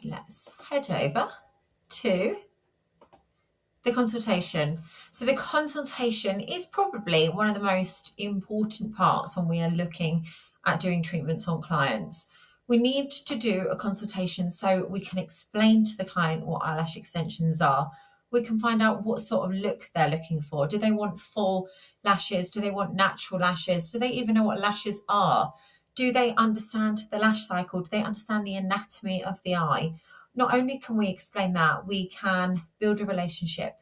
let's head over to the consultation. So the consultation is probably one of the most important parts when we are looking at doing treatments on clients. We need to do a consultation so we can explain to the client what eyelash extensions are. We can find out what sort of look they're looking for. Do they want full lashes? Do they want natural lashes? Do they even know what lashes are? Do they understand the lash cycle? Do they understand the anatomy of the eye? Not only can we explain that, we can build a relationship,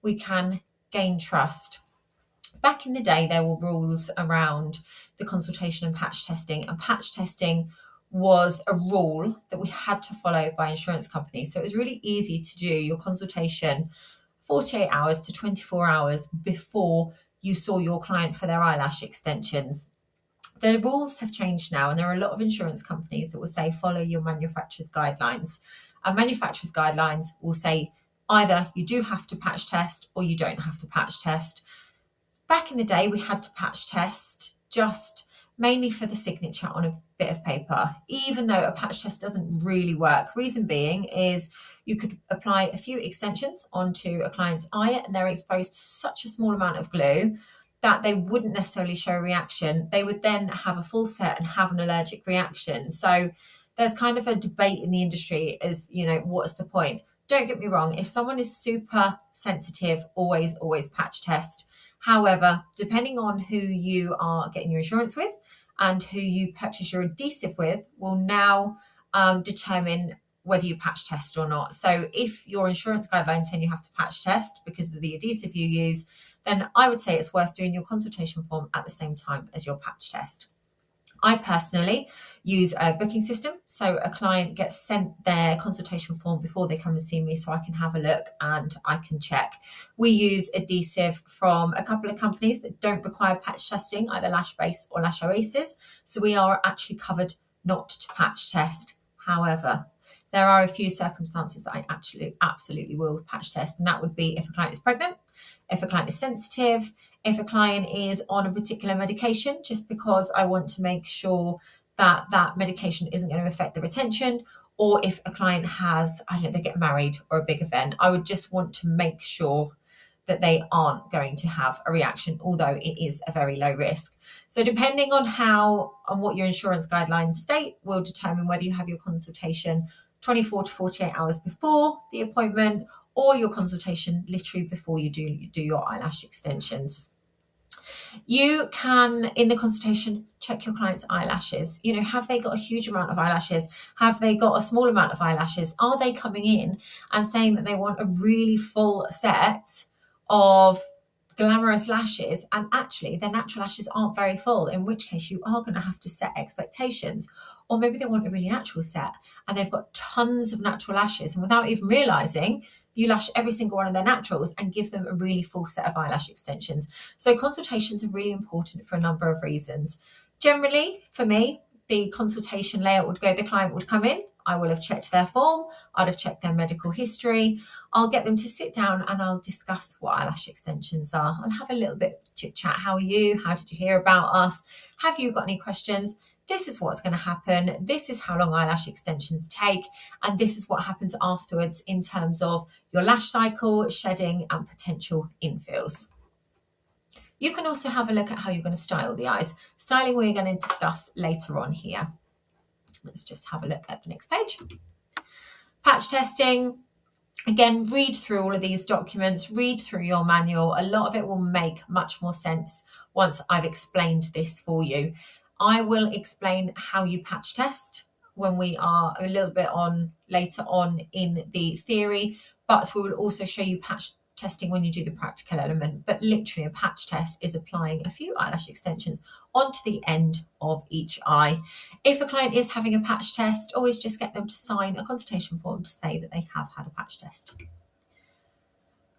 we can gain trust. Back in the day, there were rules around the consultation and patch testing was a rule that we had to follow by insurance companies. So it was really easy to do your consultation 48 hours to 24 hours before you saw your client for their eyelash extensions. The rules have changed now, and there are a lot of insurance companies that will say follow your manufacturer's guidelines. And manufacturer's guidelines will say either you do have to patch test or you don't have to patch test. Back in the day, we had to patch test just mainly for the signature on a bit of paper, even though a patch test doesn't really work. Reason being is you could apply a few extensions onto a client's eye and they're exposed to such a small amount of glue that they wouldn't necessarily show a reaction. They would then have a full set and have an allergic reaction. So there's kind of a debate in the industry as, what's the point? Don't get me wrong, if someone is super sensitive, always patch test. However, depending on who you are getting your insurance with and who you purchase your adhesive with will now determine whether you patch test or not. So if your insurance guidelines saying you have to patch test because of the adhesive you use, then I would say it's worth doing your consultation form at the same time as your patch test. I personally use a booking system. So a client gets sent their consultation form before they come and see me so I can have a look and I can check. We use adhesive from a couple of companies that don't require patch testing, either Lash Base or Lash Oasis. So we are actually covered not to patch test. However, there are a few circumstances that I absolutely will patch test, and that would be if a client is pregnant, if a client is sensitive, if a client is on a particular medication, just because I want to make sure that that medication isn't going to affect the retention, or if a client has, they get married or a big event, I would just want to make sure that they aren't going to have a reaction, although it is a very low risk. So depending on what your insurance guidelines state will determine whether you have your consultation 24 to 48 hours before the appointment or your consultation literally before you do your eyelash extensions. You can, in the consultation, check your client's eyelashes. Have they got a huge amount of eyelashes? Have they got a small amount of eyelashes? Are they coming in and saying that they want a really full set of glamorous lashes and actually their natural lashes aren't very full, in which case you are going to have to set expectations? Or maybe they want a really natural set and they've got tons of natural lashes, and without even realizing, you lash every single one of their naturals and give them a really full set of eyelash extensions. So consultations are really important for a number of reasons. Generally, for me, the consultation layout would go, the client would come in, I will have checked their form, I'd have checked their medical history, I'll get them to sit down and I'll discuss what eyelash extensions are. I'll have a little bit chit chat. How are you? How did you hear about us? Have you got any questions? This is what's going to happen. This is how long eyelash extensions take. And this is what happens afterwards in terms of your lash cycle, shedding, and potential infills. You can also have a look at how you're going to style the eyes. Styling we're going to discuss later on here. Let's just have a look at the next page. Patch testing. Again, read through all of these documents, read through your manual. A lot of it will make much more sense once I've explained this for you. I will explain how you patch test when we are a little bit on later on in the theory, but we will also show you patch testing when you do the practical element. But literally a patch test is applying a few eyelash extensions onto the end of each eye. If a client is having a patch test, always just get them to sign a consultation form to say that they have had a patch test.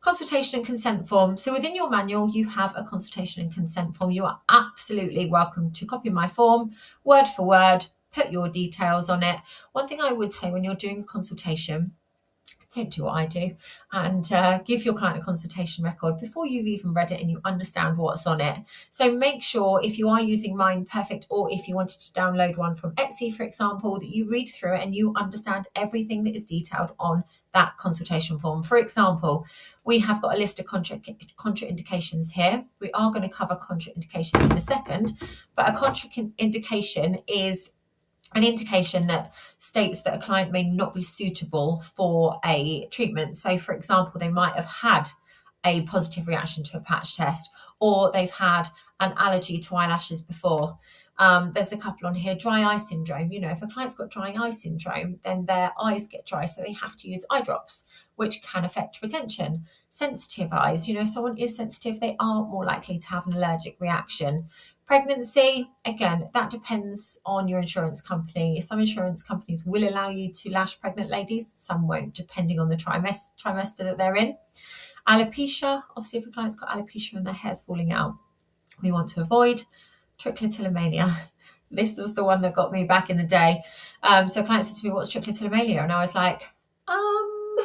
Consultation and consent form. So within your manual, you have a consultation and consent form. You are absolutely welcome to copy my form word for word, put your details on it. One thing I would say when you're doing a consultation, don't do what I do and give your client a consultation record before you've even read it and you understand what's on it. So make sure if you are using Mind Perfect, or if you wanted to download one from Etsy, for example, that you read through it and you understand everything that is detailed on that consultation form. For example, we have got a list of contraindications here. We are going to cover contraindications in a second, but a contraindication is an indication that states that a client may not be suitable for a treatment. So, for example, they might have had a positive reaction to a patch test, or they've had an allergy to eyelashes before. There's a couple on here, dry eye syndrome. You know, if a client's got dry eye syndrome, then their eyes get dry, so they have to use eye drops, which can affect retention. Sensitive eyes, you know, if someone is sensitive, they are more likely to have an allergic reaction. Pregnancy, again, that depends on your insurance company. Some insurance companies will allow you to lash pregnant ladies, some won't, depending on the trimester that they're in. Alopecia, obviously if a client's got alopecia and their hair's falling out, we want to avoid. Trichotillomania, this was the one that got me back in the day. So a client said to me, what's trichotillomania? And I was like, I'm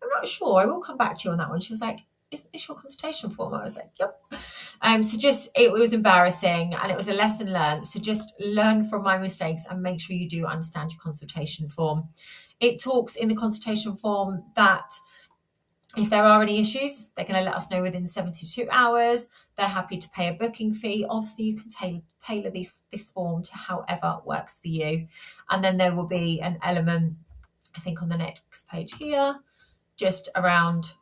not sure, I will come back to you on that one. She was like, is this your consultation form? I was like, yep. So just, it was embarrassing and it was a lesson learned. So just learn from my mistakes and make sure you do understand your consultation form. It talks in the consultation form that if there are any issues, they're going to let us know within 72 hours. They're happy to pay a booking fee. Obviously, you can tailor this form to however works for you. And then there will be an element, I think on the next page here, just around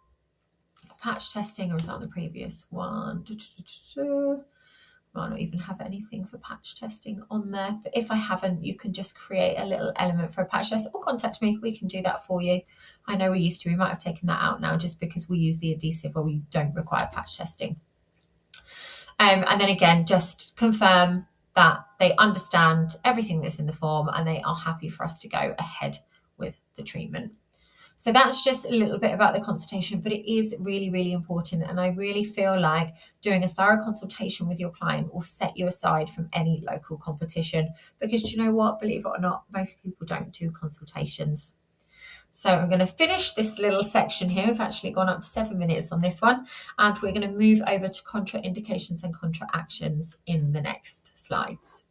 patch testing, or is that on the previous one? Might not even have anything for patch testing on there, but if I haven't, you can just create a little element for a patch test or contact me, we can do that for you. I know we used to, we might have taken that out now just because we use the adhesive or we don't require patch testing. And then again, just confirm that they understand everything that's in the form and they are happy for us to go ahead with the treatment. So that's just a little bit about the consultation, but it is really, really important. And I really feel like doing a thorough consultation with your client will set you aside from any local competition, because do you know what? Believe it or not, most people don't do consultations. So I'm going to finish this little section here. We've actually gone up to 7 minutes on this one, and we're going to move over to contraindications and contraactions in the next slides.